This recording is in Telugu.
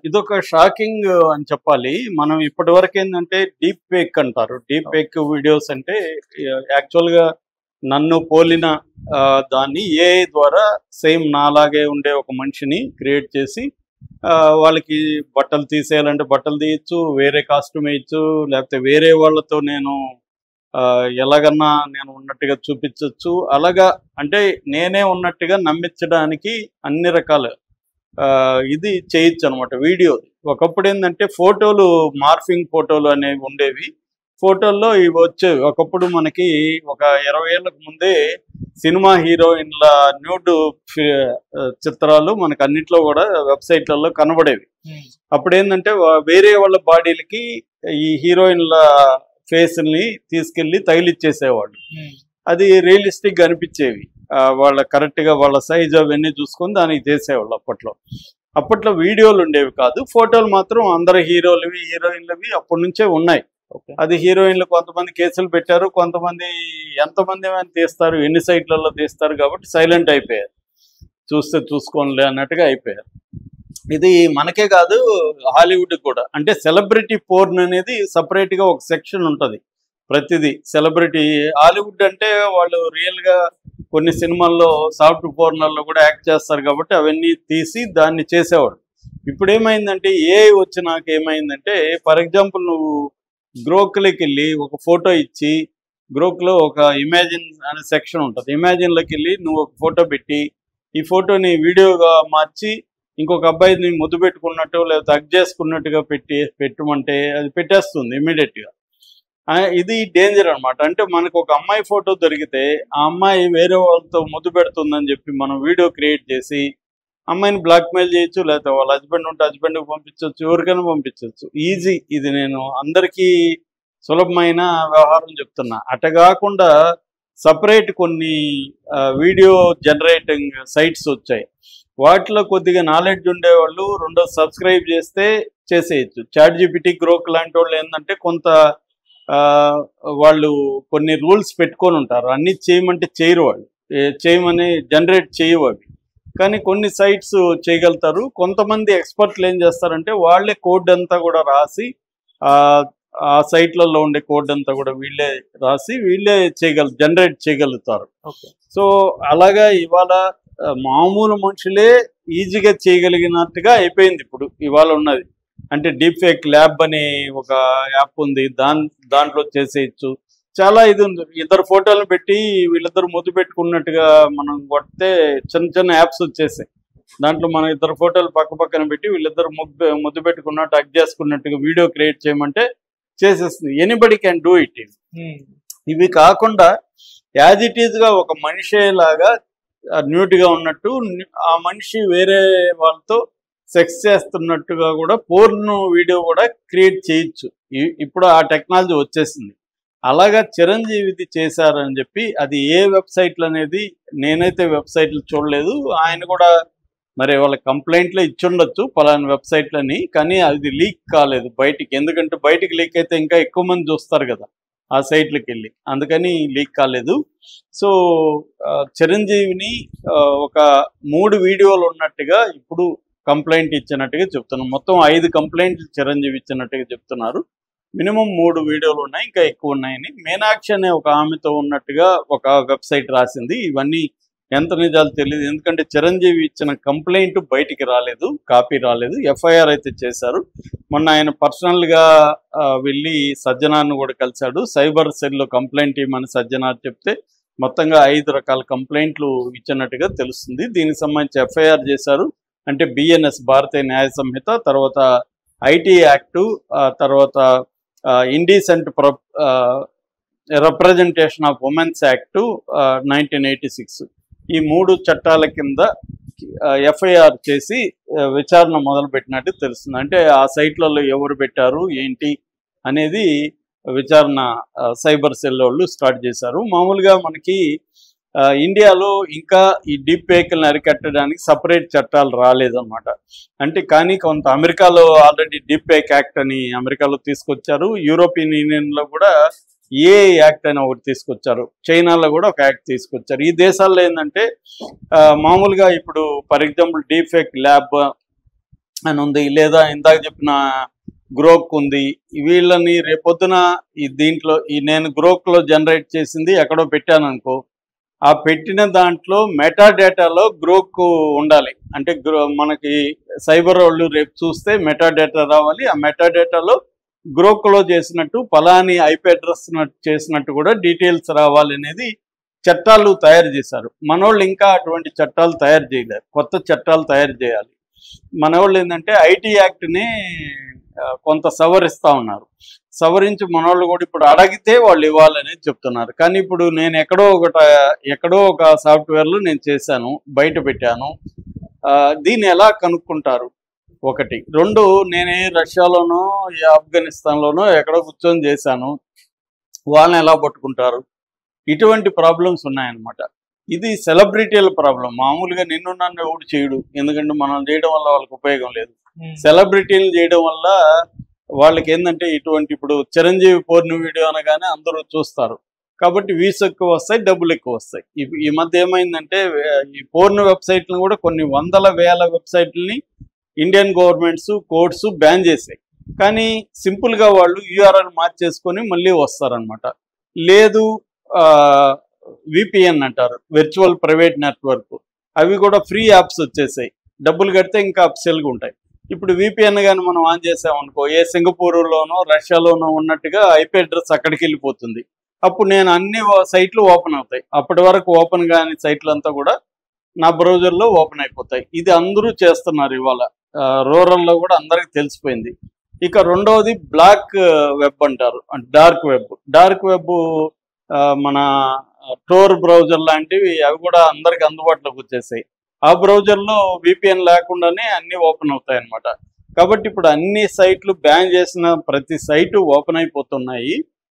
ఇదొక షాకింగ్ అని చెప్పాలి. మనం ఇప్పటివరకు ఏందంటే డీప్ ఫేక్ అంటారు. డీప్ ఫేక్ వీడియోస్ అంటే యాక్చువల్‌గా నన్ను పోలిన దాన్ని ఏఐ ద్వారా సేమ్ నాలాగే ఉండే ఒక మనిషిని క్రియేట్ చేసి వాళ్ళకి బట్టలు తీసేయాలంటే బట్టలు తీయొచ్చు, వేరే కాస్ట్యూమ్ వేయొచ్చు, లేకపోతే వేరే వాళ్ళతో ఎలాగన్నా నేను ఉన్నట్టుగా చూపించొచ్చు. అలాగా అంటే నేనే ఉన్నట్టుగా నమ్మించడానికి అన్ని రకాల ఇది చేయొచ్చు అనమాట వీడియో. ఒకప్పుడు ఏంటంటే ఫోటోలు మార్ఫింగ్ ఫోటోలు అనేవి ఉండేవి. ఫోటోల్లో ఇవి వచ్చేవి. ఒకప్పుడు మనకి ఒక 20 ఏళ్ళకు ముందే సినిమా హీరోయిన్ల న్యూడ్ చిత్రాలు మనకు అన్నిట్లో కూడా వెబ్సైట్లలో కనబడేవి. అప్పుడు ఏంటంటే వేరే వాళ్ళ బాడీలకి ఈ హీరోయిన్ల ఫేస్ని తీసుకెళ్ళి తగిలిచ్చేసేవాళ్ళు. అది రియలిస్టిక్గా అనిపించేవి. వాళ్ళ కరెక్ట్గా వాళ్ళ సైజ్ అవన్నీ చూసుకొని దానికి చేసేవాళ్ళు. అప్పట్లో వీడియోలు ఉండేవి కాదు, ఫోటోలు మాత్రం అందరు హీరోలవి హీరోయిన్లవి అప్పటి నుంచే ఉన్నాయి. అది హీరోయిన్లు కొంతమంది కేసులు పెట్టారు, కొంతమంది ఎంతమంది ఏమైనా తీస్తారు, ఎన్ని సైట్లలో తీస్తారు కాబట్టి సైలెంట్ అయిపోయారు, చూస్తే చూసుకోనిలే అన్నట్టుగా అయిపోయారు. ఇది మనకే కాదు, హాలీవుడ్ కూడా. అంటే సెలబ్రిటీ పోర్న్ అనేది సపరేట్గా ఒక సెక్షన్ ఉంటుంది. ప్రతిదీ సెలబ్రిటీ హాలీవుడ్ అంటే వాళ్ళు రియల్గా కొన్ని సినిమాల్లో సాఫ్ట్ పోర్నర్లో కూడా యాక్ట్ చేస్తారు కాబట్టి అవన్నీ తీసి దాన్ని చేసేవాడు. ఇప్పుడు ఏమైందంటే ఏఐ వచ్చినాక ఏమైందంటే, ఫర్ ఎగ్జాంపుల్ నువ్వు గ్రోక్లోకి వెళ్ళి ఒక ఫోటో ఇచ్చి, గ్రోక్లో ఒక ఇమాజిన్ అనే సెక్షన్ ఉంటుంది. ఇమాజిన్లోకి వెళ్ళి నువ్వు ఒక ఫోటో పెట్టి ఈ ఫోటోని వీడియోగా మార్చి ఇంకొక అబ్బాయిని ముద్దు పెట్టుకున్నట్టు లేకపోతే హగ్ చేసుకున్నట్టుగా పెట్టమంటే అది పెట్టేస్తుంది ఇమీడియట్గా. ఇది డేంజర్ అనమాట. అంటే మనకు ఒక అమ్మాయి ఫోటో దొరికితే ఆ అమ్మాయి వేరే వాళ్ళతో ముద్దు పెడుతుందని చెప్పి మనం వీడియో క్రియేట్ చేసి అమ్మాయిని బ్లాక్మెయిల్ చేయొచ్చు, లేకపోతే వాళ్ళ హస్బెండ్ ఉంటే హస్బెండ్కి పంపించవచ్చు, ఎవరికైనా పంపించవచ్చు. ఈజీ. ఇది నేను అందరికీ సులభమైన వ్యవహారం చెప్తున్నా. అట కాకుండా సపరేట్ కొన్ని వీడియో జనరేటింగ్ సైట్స్ వచ్చాయి. వాటిలో కొద్దిగా నాలెడ్జ్ ఉండేవాళ్ళు రెండోది సబ్స్క్రైబ్ చేస్తే చేసేయచ్చు. చాట్‌జీపీటీ, గ్రోక్ లాంటి వాళ్ళు ఏంటంటే కొంత వాళ్ళు కొన్ని రూల్స్ పెట్టుకొని ఉంటారు. అన్నీ చేయమంటే చేయరు వాళ్ళు. చేయమని జనరేట్ చేయవు అవి. కానీ కొన్ని సైట్స్ చేయగలుగుతారు. కొంతమంది ఎక్స్పర్ట్లు ఏం చేస్తారంటే వాళ్ళే కోడ్ అంతా కూడా రాసి ఆ సైట్లలో ఉండే కోడ్ అంతా కూడా వీళ్ళే రాసి వీళ్ళే జనరేట్ చేయగలుగుతారు. సో అలాగా ఇవాళ మామూలు మనుషులే ఈజీగా చేయగలిగినట్టుగా అయిపోయింది ఇప్పుడు ఇవాళ ఉన్నది. అంటే డీప్ ఫేక్ ల్యాబ్ అని ఒక యాప్ ఉంది, దాంట్లో చేసేయచ్చు. చాలా ఇది ఉంది. ఇద్దరు ఫోటోలు పెట్టి వీళ్ళిద్దరు ముద్దు పెట్టుకున్నట్టుగా మనం కొడితే చిన్న చిన్న యాప్స్ వచ్చేసాయి. దాంట్లో మనం ఇద్దరు ఫోటోలు పక్కన పెట్టి వీళ్ళిద్దరు ముద్దు పెట్టుకున్నట్టు హగ్ చేసుకున్నట్టుగా వీడియో క్రియేట్ చేయమంటే చేసేస్తుంది. Anybody can do it. ఇవి కాకుండా యాజ్ ఇట్ ఈజ్గా ఒక మనిషిలాగా న్యూట్గా ఉన్నట్టు ఆ మనిషి వేరే వాళ్ళతో సెక్స్ చేస్తున్నట్టుగా కూడా పోర్న్ వీడియో కూడా క్రియేట్ చేయొచ్చు. ఇప్పుడు ఆ టెక్నాలజీ వచ్చేసింది. అలాగా చిరంజీవిది చేశారని చెప్పి అది ఏ వెబ్సైట్లు అనేది నేనైతే వెబ్సైట్లు చూడలేదు. ఆయన కూడా మరి వాళ్ళ కంప్లైంట్లో ఇచ్చుండొచ్చు పలానా వెబ్సైట్లని, కానీ అది లీక్ కాలేదు బయటికి. ఎందుకంటే బయటికి లీక్ అయితే ఇంకా ఎక్కువ మంది చూస్తారు కదా ఆ సైట్లకి వెళ్ళి, అందుకని లీక్ కాలేదు. సో చిరంజీవిని ఒక 3 వీడియోలు ఉన్నట్టుగా ఇప్పుడు కంప్లైంట్ ఇచ్చినట్టుగా చెప్తున్నారు. మొత్తం 5 కంప్లైంట్లు చిరంజీవి ఇచ్చినట్టుగా చెప్తున్నారు. మినిమం 3 వీడియోలు ఉన్నాయి, ఇంకా ఎక్కువ ఉన్నాయని. మీనాక్షి అనే ఒక ఆమెతో ఉన్నట్టుగా ఒక వెబ్సైట్ రాసింది. ఇవన్నీ ఎంత నిజాలు తెలియదు, ఎందుకంటే చిరంజీవి ఇచ్చిన కంప్లైంట్ బయటికి రాలేదు, కాపీ రాలేదు. ఎఫ్ఐఆర్ అయితే చేశారు. మొన్న ఆయన పర్సనల్గా వెళ్ళి సజ్జనార్ను కూడా కలిశాడు. సైబర్ సెల్లో కంప్లైంట్ ఇవ్వమని సజ్జనార్ చెప్తే మొత్తంగా 5 రకాల కంప్లైంట్లు ఇచ్చినట్టుగా తెలుస్తుంది. దీనికి సంబంధించి ఎఫ్ఐఆర్ చేశారు. అంటే బిఎన్ఎస్ భారతీయ న్యాయ సంహిత, తర్వాత ఐటీ యాక్టు, తర్వాత indecent representation of women's act 1986, ఈ 3 చట్టాల కింద ఎఫ్ఐఆర్ చేసి విచారణ మొదలుపెట్టినట్టు తెలుస్తుంది. అంటే ఆ సైట్లలో ఎవరు పెట్టారు ఏంటి అనేది విచారణ సైబర్ సెల్ వాళ్ళు స్టార్ట్ చేశారు. మామూలుగా మనకి ఇండియాలో ఇంకా ఈ డీప్ ఫేక్లను అరికట్టడానికి సపరేట్ చట్టాలు రాలేదన్నమాట. అంటే కానీ కొంత అమెరికాలో ఆల్రెడీ డీప్ ఫేక్ యాక్ట్ అని అమెరికాలో తీసుకొచ్చారు. యూరోపియన్ యూనియన్లో కూడా ఏ యాక్ట్ అని ఒకటి తీసుకొచ్చారు. చైనాలో కూడా ఒక యాక్ట్ తీసుకొచ్చారు. ఈ దేశాల్లో ఏంటంటే మామూలుగా ఇప్పుడు for example deep fake lab అని ఉంది, లేదా ఇందాక చెప్పిన గ్రోక్ ఉంది. వీళ్ళని రేపొద్దున దీంట్లో నేను గ్రోక్లో జనరేట్ చేసింది ఎక్కడో పెట్టాను అనుకో, ఆ పెట్టిన దాంట్లో మెటా డేటాలో గ్రోక్ ఉండాలి. అంటే మనకి సైబర్ వాళ్ళు రేపు చూస్తే మెటా డేటా రావాలి. ఆ మెటా డేటాలో గ్రోక్లో చేసినట్టు పలాని ఐపీ అడ్రస్ చేసినట్టు కూడా డీటెయిల్స్ రావాలి అనేది చట్టాలు తయారు చేశారు. మనోళ్ళు ఇంకా అటువంటి చట్టాలు తయారు చేయలేరు, కొత్త చట్టాలు తయారు చేయాలి. మనోళ్ళు ఏంటంటే ఐటీ యాక్ట్ని కొంత సవరిస్తూ ఉన్నారు. సవరించి మనోళ్ళు కూడా ఇప్పుడు అడిగితే వాళ్ళు ఇవ్వాలనేది చెప్తున్నారు. కానీ ఇప్పుడు నేను ఎక్కడో ఒక సాఫ్ట్వేర్లో నేను చేశాను, బయట పెట్టాను. దీన్ని ఎలా కనుక్కుంటారు? ఒకటి. రెండు, నేనే రష్యాలోనో ఆఫ్ఘనిస్తాన్లోనో ఎక్కడో కూర్చొని చేశాను, వాళ్ళని ఎలా పట్టుకుంటారు? ఇటువంటి ప్రాబ్లమ్స్ ఉన్నాయన్నమాట. ఇది సెలబ్రిటీల ప్రాబ్లం. మామూలుగా నిన్ను నన్ను ఎవడు చేయడు, ఎందుకంటే మనం చేయడం వల్ల వాళ్ళకి ఉపయోగం లేదు. సెలబ్రిటీలు చేయడం వల్ల వాళ్ళకి ఏంటంటే ఇటువంటి, ఇప్పుడు చిరంజీవి పోర్న్ వీడియో అనగానే అందరూ చూస్తారు, కాబట్టి వ్యూస్ ఎక్కువ వస్తాయి, డబ్బులు ఎక్కువ వస్తాయి. ఈ మధ్య ఏమైందంటే ఈ పోర్న్ వెబ్సైట్లను కూడా కొన్ని వందల వేల వెబ్సైట్లని ఇండియన్ గవర్నమెంట్స్ కోర్ట్స్ బ్యాన్ చేశాయి. కానీ సింపుల్గా వాళ్ళు యూఆర్ఎల్ మార్చేసుకొని మళ్ళీ వస్తారనమాట. లేదు విపిఎన్ అంటారు, విర్చువల్ ప్రైవేట్ నెట్వర్క్, అవి కూడా ఫ్రీ యాప్స్ వచ్చేసాయి, డబ్బులు కడితే ఇంకా అప్సెల్గా ఉంటాయి. ఇప్పుడు విపిఎన్ కానీ మనం ఆన్ చేసామనుకో, ఏ సింగపూర్లోనో రష్యాలోనో ఉన్నట్టుగా ఐపీ అడ్రస్ అక్కడికి వెళ్ళిపోతుంది. అప్పుడు నేను అన్ని సైట్లు ఓపెన్ అవుతాయి. అప్పటి వరకు ఓపెన్ కాని సైట్లు అంతా కూడా నా బ్రౌజర్లో ఓపెన్ అయిపోతాయి. ఇది అందరూ చేస్తున్నారు ఇవాళ, రూరల్లో కూడా అందరికీ తెలిసిపోయింది. ఇక రెండవది బ్లాక్ వెబ్ అంటారు, డార్క్ వెబ్. డార్క్ వెబ్ మన టోర్ బ్రౌజర్ లాంటివి, అవి కూడా అందరికి అందుబాటులోకి వచ్చేసాయి. ఆ బ్రౌజర్లో విపిఎన్ లేకుండానే అన్ని ఓపెన్ అవుతాయి అన్నమాట. కాబట్టి ఇప్పుడు అన్ని సైట్లు బ్యాన్ చేసిన ప్రతి సైటు ఓపెన్ అయిపోతున్నాయి.